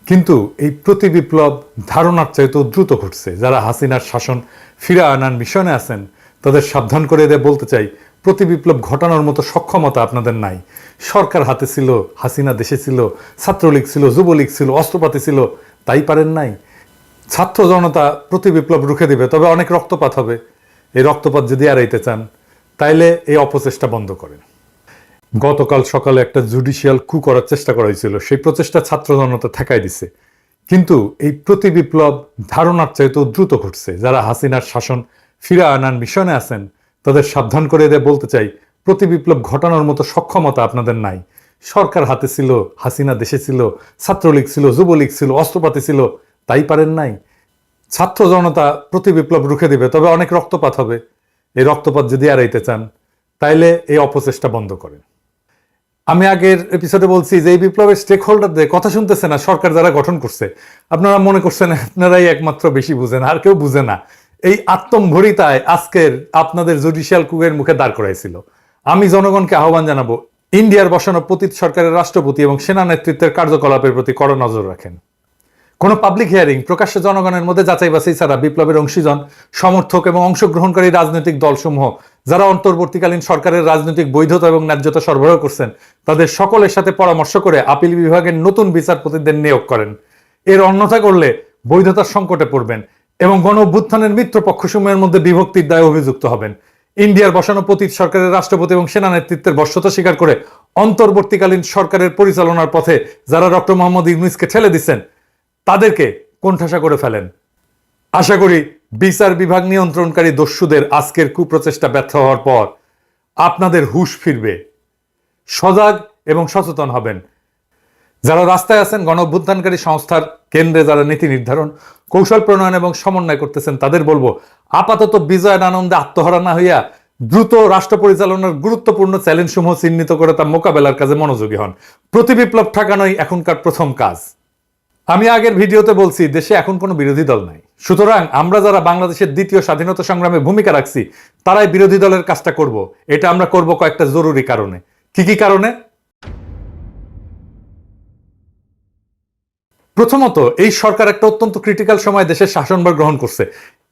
কিন্তু এই প্রতি বিপ্লব ধারণার চাইতেও দ্রুত ঘটছে। যারা হাসিনার শাসন ফিরে আনার মিশনে আছেন তাদের সাবধান করে দিয়ে বলতে চাই, প্রতি বিপ্লব ঘটানোর মতো সক্ষমতা আপনাদের নাই। সরকার হাতে ছিল, হাসিনা দেশে ছিল, ছাত্রলীগ ছিল, যুবলীগ ছিল, অস্ত্রপাতি ছিল, তাই পারেন নাই। ছাত্র জনতা প্রতি বিপ্লব রুখে দিবে, তবে অনেক রক্তপাত হবে। এই রক্তপাত যদি এড়াইতে চান তাইলে এই অপচেষ্টা বন্ধ করেন। গতকাল সকালে একটা জুডিশিয়াল কু করার চেষ্টা করা হয়েছিল, সেই প্রচেষ্টা ছাত্র জনতা ঠেকাই দিছে। কিন্তু এই প্রতি বিপ্লব ধারণার চাইতেও দ্রুত ঘটছে। যারা হাসিনার শাসন ফিরে আনার মিশনে আছেন তাদের সাবধান করে দিয়ে বলতে চাই, প্রতি বিপ্লব ঘটানোর মতো সক্ষমতা আপনাদের নাই। সরকার হাতে ছিল, হাসিনা দেশে ছিল, ছাত্রলীগ ছিল, যুবলীগ ছিল, অস্ত্রপাতি ছিল, তাই পারেন নাই। ছাত্র জনতা প্রতি বিপ্লব রুখে দিবে, তবে অনেক রক্তপাত হবে। এই রক্তপাত যদি এড়াইতে চান তাইলে এই অপচেষ্টা বন্ধ করেন। আমি আগের এপিসোডে বলছি যে এই বিপ্লবের স্টেক হোল্ডারদের কথা শুনতেছে না সরকার যারা গঠন করছে। আপনারা মনে করছেন আপনারাই একমাত্র বেশি বুঝেন, আর কেউ বুঝে না। এই আত্মম্ভরিতায় আজকের আপনাদের জুডিশিয়াল কুয়ের মুখে দাঁড় করাইছিল। আমি জনগণকে আহ্বান জানাবো, ইন্ডিয়ার বসানো পতিত সরকারের রাষ্ট্রপতি এবং সেনা নেতৃত্বের কার্যকলাপের প্রতি কড়া নজর রাখেন। কোনো পাবলিক হিয়ারিং প্রকাশ্য জনগণের মধ্যে যাচাই বাছাই ছাড়া বিপ্লবের অংশীজন, সমর্থক এবং অংশগ্রহণকারী রাজনৈতিক দলসমূহ যারা অন্তর্বর্তীকালীন সরকারের রাজনৈতিক বৈধতা এবং ন্যায্যতা সরবরাহ করছেন তাদের সকলের সাথে পরামর্শ করে আপিল বিভাগের নতুন বিচারপতিদের নিয়োগ করেন। এর অন্যথা করলে বৈধতার সংকটে পড়বেন এবং গণ অভ্যুত্থানের মিত্র পক্ষসমূহের মধ্যে বিভক্তির দায়ে অভিযুক্ত হবেন। ইন্ডিয়ার বসানো পতিত সরকারের রাষ্ট্রপতি এবং সেনা নেতৃত্বের বশ্যতা স্বীকার করে অন্তর্বর্তীকালীন সরকারের পরিচালনার পথে যারা ডক্টর মোহাম্মদ ইউনূসকে ঠেলে দিচ্ছেন তাদেরকে কোণঠাসা করে ফেলেন। আশা করি বিচার বিভাগ নিয়ন্ত্রণকারী দস্যুদের আজকের কুপ্রচেষ্টা ব্যর্থ হওয়ার পর আপনাদের হুঁশ ফিরবে, সজাগ এবং সচেতন হবেন। যারা রাস্তায় আছেন, গণ অভ্যুত্থানকারী সংস্থার কেন্দ্রে যারা নীতি নির্ধারণ, কৌশল প্রণয়ন এবং সমন্বয় করতেছেন তাদের বলবো, আপাতত বিজয়ের আনন্দে আত্মহারা না হইয়া দ্রুত রাষ্ট্র পরিচালনার গুরুত্বপূর্ণ চ্যালেঞ্জ সমূহ চিহ্নিত করে তা মোকাবেলার কাজে মনোযোগী হন। প্রতি বিপ্লব ঠেকানোই এখনকার প্রথম কাজ। আমি আগের ভিডিওতে বলছি দেশে এখন কোনো বিরোধী দল নাই, সুতরাং আমরা যারা বাংলাদেশের দ্বিতীয় স্বাধীনতা সংগ্রামে ভূমিকা রাখছি তারাই বিরোধী দলের কাজটা করব। এটা আমরা করব কয়েকটা জরুরি কারণে। কি কি কারণে? প্রথমত, এই সরকার একটা অত্যন্ত ক্রিটিক্যাল সময় দেশের শাসনভার গ্রহণ করছে।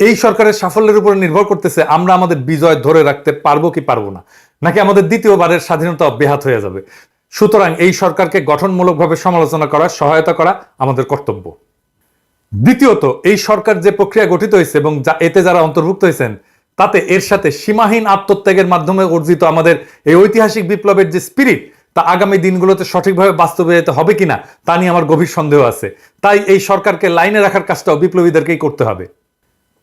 এই সরকারের সাফল্যের উপর নির্ভর করতেছে আমরা আমাদের বিজয় ধরে রাখতে পারবো কি পারবো না, নাকি আমাদের দ্বিতীয়বারের স্বাধীনতা ব্যাহত হয়ে যাবে। সুতরাং এই সরকারকে গঠনমূলকভাবে সমালোচনা করা, সহায়তা করা আমাদের কর্তব্য। দ্বিতীয়ত, এই সরকার যে প্রক্রিয়া গঠিত হয়েছে এবং এতে যারা অন্তর্ভুক্ত হয়েছেন তাতে এর সাথে সীমাহীন আত্মত্যাগের মাধ্যমে অর্জিত আমাদের এই ঐতিহাসিক বিপ্লবের যে স্পিরিট তা আগামী দিনগুলোতে সঠিকভাবে বাস্তবায়িত হবে কিনা তা নিয়ে আমার গভীর সন্দেহ আছে। তাই এই সরকারকে লাইনে রাখার কাজটাও বিপ্লবীদেরকেই করতে হবে।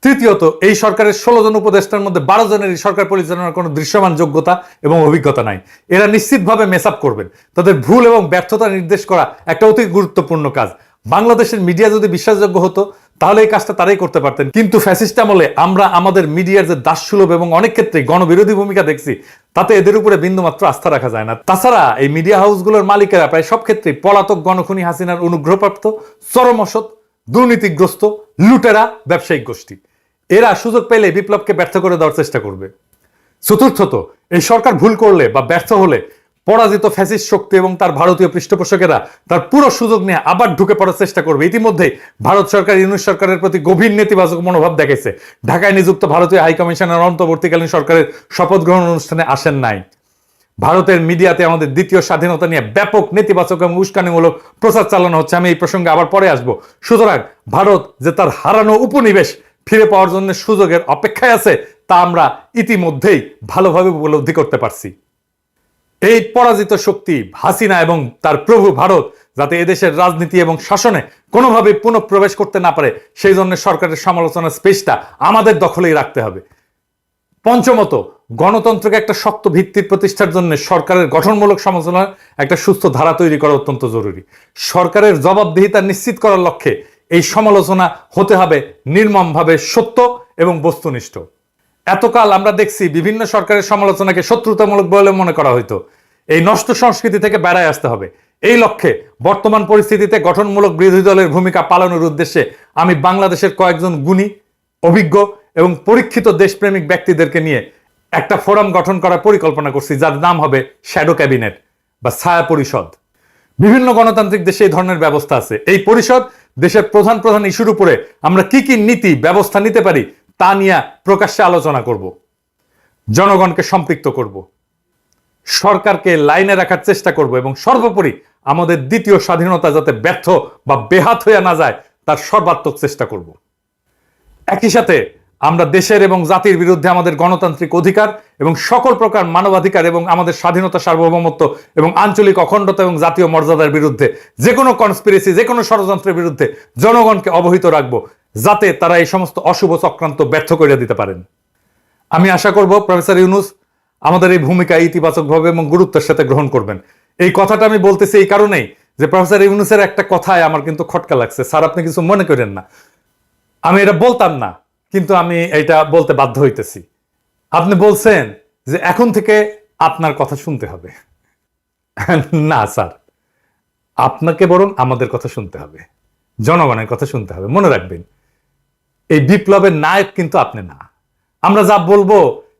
তৃতীয়ত, এই সরকারের 16 জন উপদেষ্টার মধ্যে 12 জনের সরকার পরিচালনার কোনো দৃশ্যমান যোগ্যতা এবং অভিজ্ঞতা নাই। এরা নিশ্চিতভাবে মেস আপ করবেন। তাদের ভুল এবং ব্যর্থতা নির্দেশ করা একটা অতি গুরুত্বপূর্ণ কাজ। বাংলাদেশের মিডিয়া যদি বিশ্বাসযোগ্য হতো তাহলে এই কাজটা তারাই করতে পারতেন, কিন্তু ফ্যাসিস্ট আমলে আমরা আমাদের মিডিয়ার যে দাসসুলভ এবং অনেক ক্ষেত্রে গণবিরোধী ভূমিকা দেখছি তাতে এদের উপরে বিন্দুমাত্র আস্থা রাখা যায় না। তাছাড়া এই মিডিয়া হাউসগুলোর মালিকেরা প্রায় সব ক্ষেত্রেই পলাতক গণখুনি হাসিনার অনুগ্রহপ্রাপ্ত, চরম অসৎ, দুর্নীতিগ্রস্ত, লুটেরা ব্যবসায়িক গোষ্ঠী। এরা সুযোগ পেলে বিপ্লবকে ব্যর্থ করে দেওয়ার চেষ্টা করবে। চতুর্থত, এই সরকার ভুল করলে বা ব্যর্থ হলে পরাজিত ফ্যাসিস্ট শক্তি এবং তার ভারতীয় পৃষ্ঠপোষকেরা তার পুরো সুযোগ নিয়ে আবার ঢুকে পড়ার চেষ্টা করবে। ইতিমধ্যে ভারত সরকার ইউনূস সরকারের প্রতি গভীর নেতিবাচক মনোভাব দেখাইছে। ঢাকায় নিযুক্ত ভারতীয় হাইকমিশনার অন্তর্বর্তীকালীন সরকারের শপথ গ্রহণ অনুষ্ঠানে আসেন নাই। ভারতের মিডিয়াতে আমাদের দ্বিতীয় স্বাধীনতা নিয়ে ব্যাপক নেতিবাচক এবং উস্কানিমূলক প্রচার চালানো হচ্ছে। আমি এই প্রসঙ্গে আবার পরে আসবো। সুতরাং ভারত যে তার হারানো উপনিবেশ ফিরে পাওয়ার জন্য সুযোগের অপেক্ষায় আছে তা আমরা ইতিমধ্যেই ভালোভাবে উপলব্ধি করতে পারছি। এই পরাজিত শক্তি হাসিনা এবং তার প্রভু ভারত যাতে এদেশের রাজনীতি এবং শাসনে কোনোভাবে পুনঃপ্রবেশ করতে না পারে সেই জন্য সরকারের সমালোচনার স্পেসটা আমাদের দখলেই রাখতে হবে। পঞ্চমত, গণতন্ত্রকে একটা শক্ত ভিত্তির প্রতিষ্ঠার জন্য সরকারের গঠনমূলক সমালোচনার একটা সুস্থ ধারা তৈরি করা অত্যন্ত জরুরি। সরকারের জবাবদিহিতা নিশ্চিত করার লক্ষ্যে এই সমালোচনা হতে হবে নির্মমভাবে সত্য এবং বস্তুনিষ্ঠ। এতকাল আমরা দেখছি বিভিন্ন সরকারের সমালোচনাকে শত্রুতামূলক বলে মনে করা হইতো। এই নষ্ট সংস্কৃতি থেকে বেড়ায় আসতে হবে। এই লক্ষ্যে বর্তমান পরিস্থিতিতে গঠনমূলক বিরোধী দলের ভূমিকা পালনের উদ্দেশ্যে আমি বাংলাদেশের কয়েকজন গুণী, অভিজ্ঞ এবং পরীক্ষিত দেশপ্রেমিক ব্যক্তিদেরকে নিয়ে একটা ফোরাম গঠন করার পরিকল্পনা করছি, যার নাম হবে শ্যাডো ক্যাবিনেট বা ছায়া পরিষদ। বিভিন্ন গণতান্ত্রিক দেশে এই ধরনের ব্যবস্থা আছে। এই পরিষদ দেশের প্রধান প্রধান ইস্যুর উপরে আমরা কি কি নীতি ব্যবস্থা নিতে পারি তা নিয়ে প্রকাশ্যে আলোচনা করব, জনগণকে সম্পৃক্ত করব, সরকারকে লাইনে রাখার চেষ্টা করব এবং সর্বোপরি আমাদের দ্বিতীয় স্বাধীনতা যাতে ব্যর্থ বা বেহাত হয়ে না যায় তার সর্বাত্মক চেষ্টা করব। একই সাথে আমরা দেশের এবং জাতির বিরুদ্ধে আমাদের গণতান্ত্রিক অধিকার এবং সকল প্রকার মানবাধিকার এবং আমাদের স্বাধীনতা, সার্বভৌমত্ব এবং আঞ্চলিক অখণ্ডতা এবং জাতীয় মর্যাদার বিরুদ্ধে যে কোনো কনস্পিরেসি, যে কোনো ষড়যন্ত্রের বিরুদ্ধে জনগণকে অবহিত রাখবো, যাতে তারা এই সমস্ত অশুভ চক্রান্ত ব্যর্থ করে দিতে পারেন। আমি আশা করব প্রফেসর ইউনূস আমাদের এই ভূমিকা ইতিবাচকভাবে এবং গুরুত্বের সাথে গ্রহণ করবেন। এই কথাটা আমি বলতেছি এই কারণেই যে প্রফেসর ইউনূসের একটা কথায় আমার কিন্তু খটকা লাগছে। স্যার, আপনি কিছু মনে করেন না, আমি এটা বলতাম না, কিন্তু আমি এটা বলতে বাধ্য হইতেছি। আপনি বলছেন যে এখন থেকে আপনার কথা শুনতে হবে। না স্যার, আপনাকে বরং আমাদের কথা শুনতে হবে, জনগণের কথা শুনতে হবে। মনে রাখবেন, এই বিপ্লবের নায়ক কিন্তু আপনি না। আমরা যা বলবো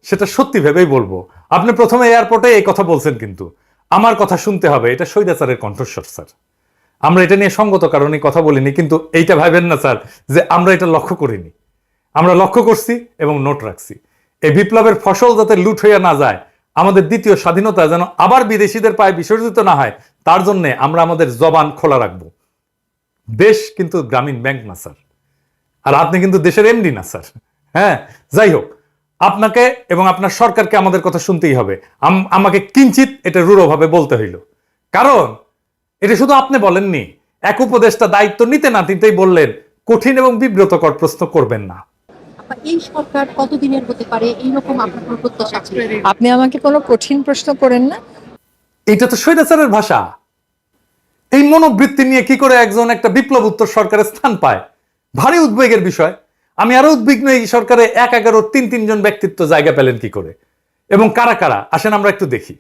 সেটা সত্যি ভেবেই বলবো। আপনি প্রথমে এয়ারপোর্টে এই কথা বলছেন, কিন্তু আমার কথা শুনতে হবে, এটা স্বৈরাচারের কণ্ঠস্বর স্যার। আমরা এটা নিয়ে সঙ্গত কারণে কথা বলিনি, কিন্তু এইটা ভাবেন না স্যার যে আমরা এটা লক্ষ্য করিনি। আমরা লক্ষ্য করছি এবং নোট রাখছি। এই বিপ্লবের ফসল যাতে লুট হইয়া না যায়, আমাদের দ্বিতীয় স্বাধীনতা যেন আবার বিদেশিদের পায়ে বিসর্জিত না হয়, তার জন্য আমরা আমাদের জবান খোলা রাখবো। দেশ কিন্তু গ্রামীণ ব্যাংক না স্যার, আর আপনি কিন্তু দেশের এমডি না স্যার। হ্যাঁ, যাই হোক, আপনাকে এবং আপনার সরকারকে আমাদের কথা শুনতেই হবে। আমাকে কিঞ্চিত এটা রূঢ়ভাবে বলতে হইল, কারণ এটা শুধু আপনি বলেননি, এক উপদেষ্টা দায়িত্ব নিতে না নিতেই বললেন কঠিন এবং বিব্রতকর প্রশ্ন করবেন না। এই সরকার কতদিনের হতে পারে, এইরকম আপনার কোনো প্রত্যাশা আছে? আপনি আমাকে কোনো কঠিন প্রশ্ন করেন না। এটা তো স্বৈরাচারের ভাষা। এই মনোবৃত্তি নিয়ে কি করে একজন একটা বিপ্লব উত্তর সরকারের স্থান পায়, ভারী উদ্বেগের বিষয়। আমি আরো উদ্বিগ্ন, এই সরকারে ১-১১ ৩-৩ জন ব্যক্তিত্ব জায়গা পেলেন কি করে এবং কারা কারা, আসেন আমরা একটু দেখি।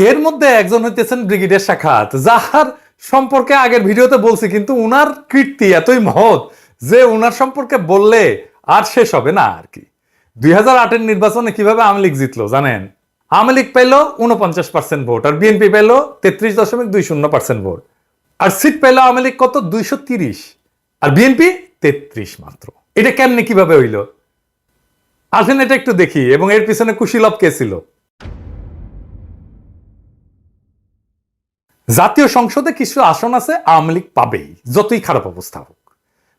এর মধ্যে একজন হইতেছেন ব্রিগেডিয়ার সাখাত, যাহার সম্পর্কে আগের ভিডিওতে বলছি, কিন্তু উনার কীর্তি এতই মহৎ যে উনার সম্পর্কে বললে আর শেষ হবে না আর কি। ২০০৮-এর নির্বাচনে কিভাবে আওয়ামী লীগ জিতলো জানেন? আওয়ামী লীগ পেল 49% ভোট, আর বিএনপি পেল 33.20% ভোট। আর সিট পেল আওয়ামী লীগ কত? 230, আর বিএনপি 33 মাত্র। এটা কেমনে কিভাবে হইল? আসেন এটা একটু দেখি, এবং এর পিছনে কুশীলব কে ছিল। জাতীয় সংসদে কিছু আসন আছে আওয়ামী লীগ পাবেই, যতই খারাপ অবস্থা হোক।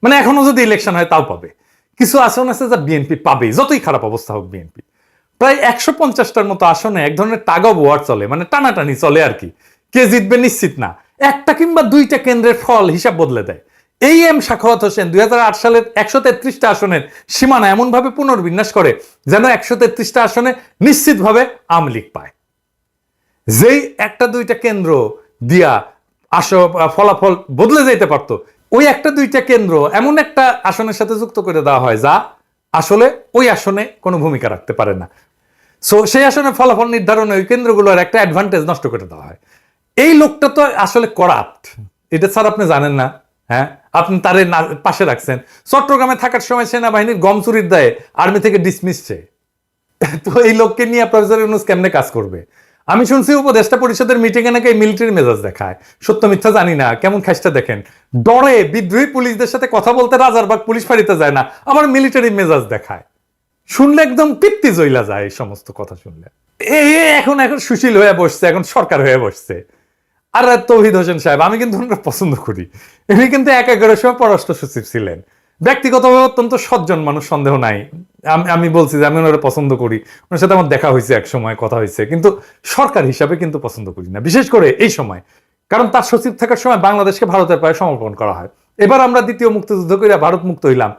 মানে এখনো যদি ইলেকশন হয় তাও পাবে। কিছু আসন আছে যা বিএনপি পাবেই, যতই খারাপ অবস্থা হোক। বিএনপি প্রায় ১৫০টার মতো আসনে এক ধরনের টাগ অফ ওয়ার চলে, মানে টানাটানি চলে আর কি। কে জিতবে নিশ্চিত না, একটা কিংবা দুইটা কেন্দ্রের ফল হিসাব বদলে দেয়। এই এম সাখাওয়াত হোসেন ২০০৮ সালের ১৩৩টা আসনের সীমানা এমন ভাবে পুনর্বিন্যাস করে যেন ১৩৩টা আসনে নিশ্চিতভাবে আওয়ামী লীগ পায়। যেই একটা দুইটা কেন্দ্র দিয়া ফলাফল বদলে যাইতে পারতো, ওই একটা দুইটা কেন্দ্র এমন একটা আসনের সাথে যুক্ত করে দেওয়া হয় যা আসলে ওই আসনে কোনো ভূমিকা রাখতে পারে না। সো সেই আসনে ফলাফল নির্ধারণে ওই কেন্দ্রগুলোর একটা অ্যাডভান্টেজ নষ্ট করে দেওয়া হয়। এই লোকটা তো আসলে করাপ্ট, এটা স্যার আপনি জানেন না? হ্যাঁ, আপনি তারে পাশে রাখছেন। চট্টগ্রামে থাকার সময় সেনাবাহিনীর গম চুরির দায়ে আর্মি থেকে ডিসমিস। তো এই লোককে নিয়ে প্রফেসর ইউনূস কেমনে কাজ করবে? আমি শুনছি উপদেষ্টা পরিষদের মিটিং এ নাকি মিলিটারি মেজাজ দেখায়। সত্য মিথ্যা জানি না, কেমন খাইস্টা দেখেন, ডরে বিদ্রোহী পুলিশদের সাথে কথা বলতে রাজারবাগ পুলিশ ফাঁড়িতে যায় না, আবার মিলিটারি মেজাজ দেখায়। শুনলে একদম পিত্তি জইলা যায় এই সমস্ত কথা শুনলে। এখন সুশীল হয়ে বসছে, এখন সরকার হয়ে বসছে। আর তৌহিদ হোসেন সাহেব, আমি কিন্তু ওনারা পছন্দ করি। উনি কিন্তু ১-১ সময় পররাষ্ট্র সচিব ছিলেন, ব্যক্তিগতভাবে অত্যন্ত সজ্জন মানুষ, সন্দেহ নাই। আমি বলছি যে আমি ওনারা পছন্দ করি, ওনার সাথে আমার দেখা হয়েছে, এক সময় কথা হয়েছে, কিন্তু সরকার হিসাবে কিন্তু পছন্দ করি না, বিশেষ করে এই সময়। কারণ তার সচিব থাকার সময় বাংলাদেশকে ভারতের পায়ে সমর্পণ করা হয়। এবার আমরা দ্বিতীয় মুক্তিযুদ্ধ করে ভারত মুক্ত হইলাম,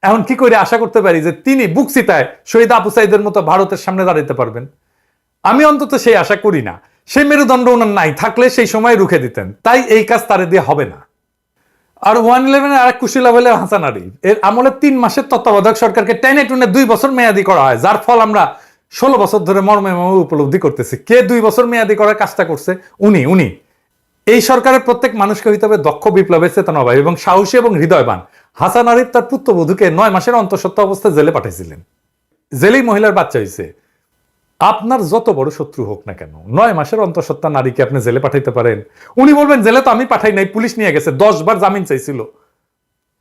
এখন কি করে আশা করতে পারি যে তিনি বুকচিতায় শহীদ আবু সাইদের মতো ভারতের সামনে দাঁড়াতে পারবেন? আমি অন্তত সেই আশা করি না। সেই মেরুদণ্ড ওনার নাই, থাকলে সেই সময় রুখে দিতেন। তাই এই কাজ তারে দিয়ে হবে না। আর 111 আর এক কুশীলা হলে হাসান আরিফ, এর আমলে 3 মাসের তত্ত্বাবধায়ক সরকারকে টেনে টুনে 2 বছর মেয়াদি করা হয়, যার ফল আমরা 16 বছর ধরে মর্মে উপলব্ধি করতেছি। কে 2 বছর মেয়াদি করার কাজটা করছে? উনি। এই সরকারের প্রত্যেক মানুষকে হইতে হবে দক্ষ বিপ্লবের চেতনাবান এবং সাহসী এবং হৃদয়বান। হাসান আরিফ তার পুত্রবধূকে 9 মাসের অন্তঃসত্ত্বা অবস্থায় জেলে পাঠিয়েছিলেন। জেলেই মহিলার বাচ্চা হয়েছে। আপনার যত বড় শত্রু হোক না কেন 9 মাসের অন্তঃসত্ত্বা নারীকে আপনি জেলে পাঠাইতে পারেন? উনি বলবেন জেলে তো আমি পাঠাই নাই, পুলিশ নিয়ে গেছে। 10 বার জামিন চাইছিল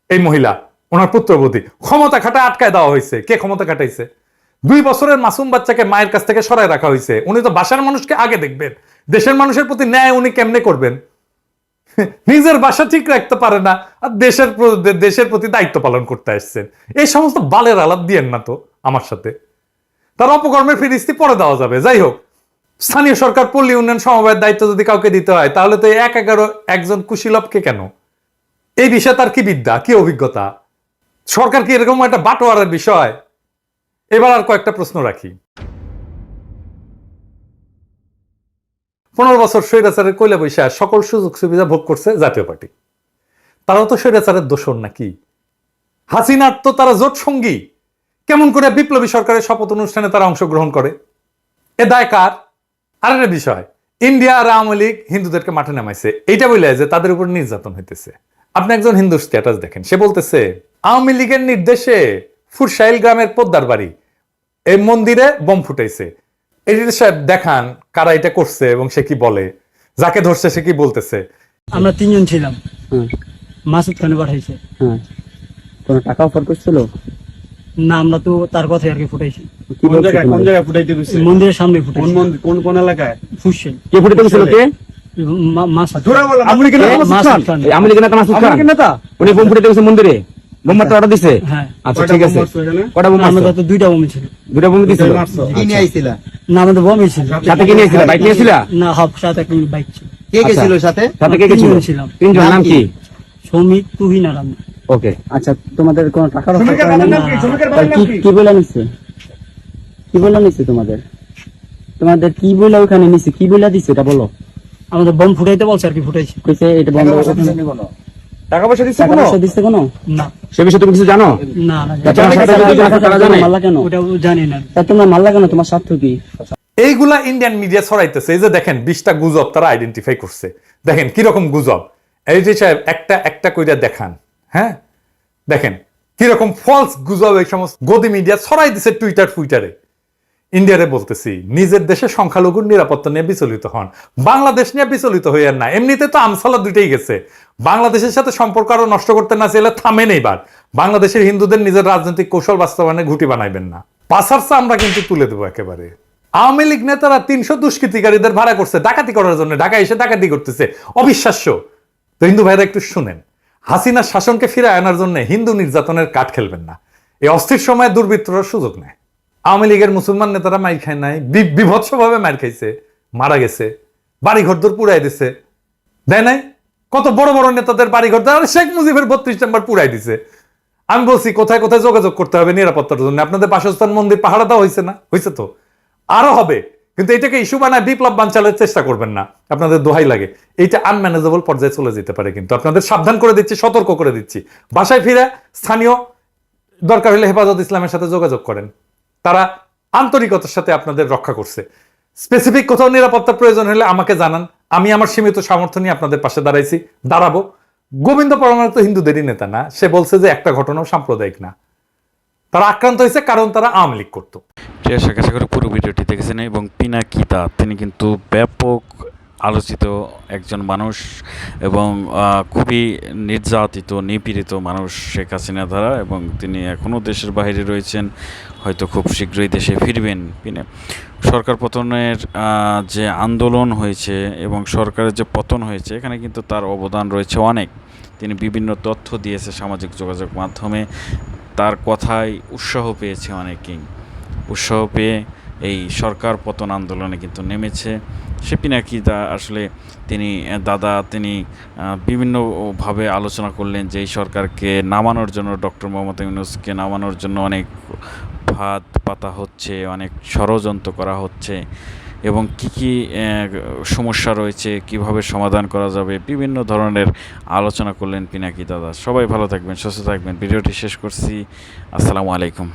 এই মহিলা, ওনার পুত্রবধূ। ক্ষমতা খাটায় আটকায় দেওয়া হয়েছে। কে ক্ষমতা খাটাইছে? 2 বছরের মাসুম বাচ্চাকে মায়ের কাছ থেকে সরায় রাখা হয়েছে। উনি তো বাসার মানুষকে আগে দেখবেন, দেশের মানুষের প্রতি ন্যায় উনি কেমনে করবেন? নিজের বাসা ঠিক রাখতে পারে না, আর দেশের প্রতি দায়িত্ব পালন করতে আসছেন। এই সমস্ত বালের আলাপ দিয়েন না তো আমার সাথে। তার অপকর্মের ফিরিস্তি পরে দেওয়া যাবে। যাই হোক, স্থানীয় সরকার পল্লী উন্নয়ন সমবায়ের দায়িত্ব যদি কাউকে দিতে হয়, তাহলে তো 1-11 একজন কুশীলবকে কেন? এই বিষয়ে তার কি বিদ্যা, কি অভিজ্ঞতা? সরকার কি এরকম একটা বাটোয়ারের বিষয়? এবার আর কয়েকটা প্রশ্ন রাখি। 15 বছর স্বৈরাচারের কইলা বৈশা সকল সুযোগ সুবিধা ভোগ করছে জাতীয় পার্টি। তারাও তো স্বৈরাচারের দোষর নাকি? হাসিনার তো তারা জোট সঙ্গী। কেমন করে বিপ্লবী সরকারের শপথ অনুষ্ঠানে তারা অংশগ্রহণ করে? এ দায় কার? আর একটা বিষয়, ইন্ডিয়া আর আওয়ামী লীগ হিন্দুদেরকে মাঠে নামাইছে, এইটা বলে যে তাদের উপর নির্যাতন হইতেছে। আপনি একজন হিন্দুর স্ট্যাটাস দেখেন, সে বলতেছে আওয়ামী লীগের নির্দেশে ফুরসাইল গ্রামের পোদ্দার বাড়ি এই মন্দিরে বোম ফুটাইছে। এডিটর সাহেব দেখান কারা এটা করছে এবং সে কি বলে, যাকে ধরছে সে কি বলতেছে। আমরা 3 জন ছিলাম। মাসুদ খানে পাঠাইছে। কোনো টাকা অফার করছিল? না, আমরা তো তার কথাই আর কি ফুটাইছি। কোন জায়গায় ফুটাইতে গেছে? মন্দিরের সামনে ফুটাইছি। কোন এলাকায়? ফুসছেন কে ফুটাইতে গেছিল? কে? মাসুদ আপনি কি মাসুদ খান? আমি লিখে না মাসুদ খান নেতা, উনি বোম ফুটাইতে গেছে মন্দিরে। বোম মারতে অর্ডার দিছে? হ্যাঁ। আচ্ছা ঠিক আছে। কটা বোম আমরা মারছো? তো 2টা বোম ছিল। 2টা বোম দিছিল। কি নিয়ে আইছিলা? না, আমাদের বোমই ছিল। সাথে কি নিয়েছিল? বাইক নিয়েছিল? না, হাফ সাথে একটা বাইক ছিল। কে গেছিল সাথে? সাথে কে গেছিল? 3 জন ছিলাম। 3 জন। নাম কি? সৌমিক, তুহিন আর আমি। ওকে। আচ্ছা, তোমাদের কোন টাকার অফার শ্রমিকের করে বাবার না? নাম কি? শ্রমিকের বাবার নাম কি কি? কি বলে নিছে? কি বলে নিছে তোমাদের? তোমাদের কি বলে ওখানে নিছে? কি বলে দিছে এটা বলো। আমাদের বোম ফুটাইতে বলছে আর কি ফুটাইছি। কইছে এটা বন্ধ করে। টাকা পয়সা দিচ্ছে টাকা কোনো? পয়সা দিছে কোনো? না সে বিষয়ে তুমি কিছু জানো? না না, তোমার সাথে যদি টাকা তারা জানে? মাল্লা কেন ওটা জানি না। তা তোমরা মাল্লা কেন? তোমার স্বার্থ কি? এইগুলা ইন্ডিয়ান মিডিয়া ছড়াইতেছে। এই যে দেখেন 20টা গুজব তারা আইডেন্টিফাই করছে। দেখেন কিরকম গুজব। এই যে সাহেব একটা একটা কইরা দেখান। হ্যাঁ, দেখেন কিরকম ফলস গুজব এই সমস্ত গদি মিডিয়া ছড়াই দিছে টুইটারে। ইন্ডিয়ারে বলতেছি, নিজের দেশে সংখ্যালঘুর নিরাপত্তা নিয়ে বিচলিত হন, বাংলাদেশ নিয়ে বিচলিত হইয়ার না। এমনিতে তো আমসালা দুইটাই গেছে। বাংলাদেশের সাথে সম্পর্ক আরো নষ্ট করতে না চাইলে থামেন এইবার। বাংলাদেশের হিন্দুদের নিজের রাজনৈতিক কৌশল বাস্তবায়নে ঘুঁটি বানাইবেন না। পাশারসা আমরা কিন্তু তুলে দেবো একেবারে। আওয়ামী লীগ নেতারা 300 দুষ্কৃতিকারীদের ভাড়া করছে ডাকাতি করার জন্য, ঢাকায় এসে ডাকাতি করতেছে। অবিশ্বাস্য। তো হিন্দু ভাইরা একটু শুনেন, হাসিনার শাসনকে ফিরে আনার জন্য হিন্দু নির্যাতনের কাঠ খেলবেন না। এই অস্থির সময়ে দুর্বৃত্তরা সুযোগ নেয়। আওয়ামী লীগের মুসলমান নেতারা মার খায় নাই, বিভৎসভাবে মার খাইছে, মারা গেছে, বাড়ি ঘরদোর পুড়াই দিছে, দেয় নাই? কত বড় বড় নেতাদের বাড়ি ঘর, শেখ মুজিবের 32 নম্বর পুড়াই দিছে। আমি বলছি কোথায় কোথায় যোগাযোগ করতে হবে নিরাপত্তার জন্য। আপনাদের বাসস্থান মন্দির পাহারা দেওয়া হয়েছে না? হয়েছে তো, আরো হবে। কিন্তু এটাকে ইস্যু বানায় বিপ্লব বানচালের চেষ্টা করবেন না, আপনাদের দোহাই লাগে। এইটা আনম্যানেজেবল পর্যায়ে চলে যেতে পারে। কিন্তু আপনাদের সাবধান করে দিচ্ছি, সতর্ক করে দিচ্ছি। বাসায় ফিরে স্থানীয় দরকার হলে হেফাজত ইসলামের সাথে যোগাযোগ করেন, তারা আন্তরিকতার সাথে আপনাদের রক্ষা করছে। স্পেসিফিক কোথাও নিরাপত্তা প্রয়োজন হলে আমাকে জানান, আমি আমার সীমিত সামর্থ্য নিয়ে আপনাদের পাশে দাঁড়াবো। গোবিন্দ পরমাণু তো হিন্দুদেরই নেতা না, সে বলছে যে একটা ঘটনাও সাম্প্রদায়িক না। তারা আক্রান্ত হয়েছে কারণ তারা আওয়ামী লীগ করতো। প্রিয় আশা করি পুরো ভিডিওটি দেখেছেন। এবং পিনাকিদা তিনি কিন্তু ব্যাপক আলোচিত একজন মানুষ এবং খুবই নির্যাতিত নিপীড়িত মানুষ শেখ হাসিনা দ্বারা, এবং তিনি এখনও দেশের বাইরে রয়েছেন, হয়তো খুব শীঘ্রই দেশে ফিরবেন। সরকার পতনের যে আন্দোলন হয়েছে এবং সরকারের যে পতন হয়েছে, এখানে কিন্তু তার অবদান রয়েছে অনেক। তিনি বিভিন্ন তথ্য দিয়েছে সামাজিক যোগাযোগ মাধ্যমে, তার কথায় উৎসাহ পেয়েছে অনেকেই। উৎসাহ পেয়ে এই সরকার পতন আন্দোলনে কিন্তু নেমেছে। সে পিনাকিদা আসলে তিনি বিভিন্নভাবে আলোচনা করলেন যে এই সরকারকে নামানোর জন্য, ডক্টর মোহাম্মদ ইউনূসকে নামানোর জন্য অনেক ফাঁদ পাতা হচ্ছে, অনেক ষড়যন্ত্র করা হচ্ছে, এবং কি সমস্যা রয়েছে, কিভাবে সমাধান করা যাবে, বিভিন্ন ধরনের আলোচনা করলেন পিনাকি দাদা। সবাই ভালো থাকবেন, সুস্থ থাকবেন। ভিডিওটি শেষ করছি। আসসালামু আলাইকুম।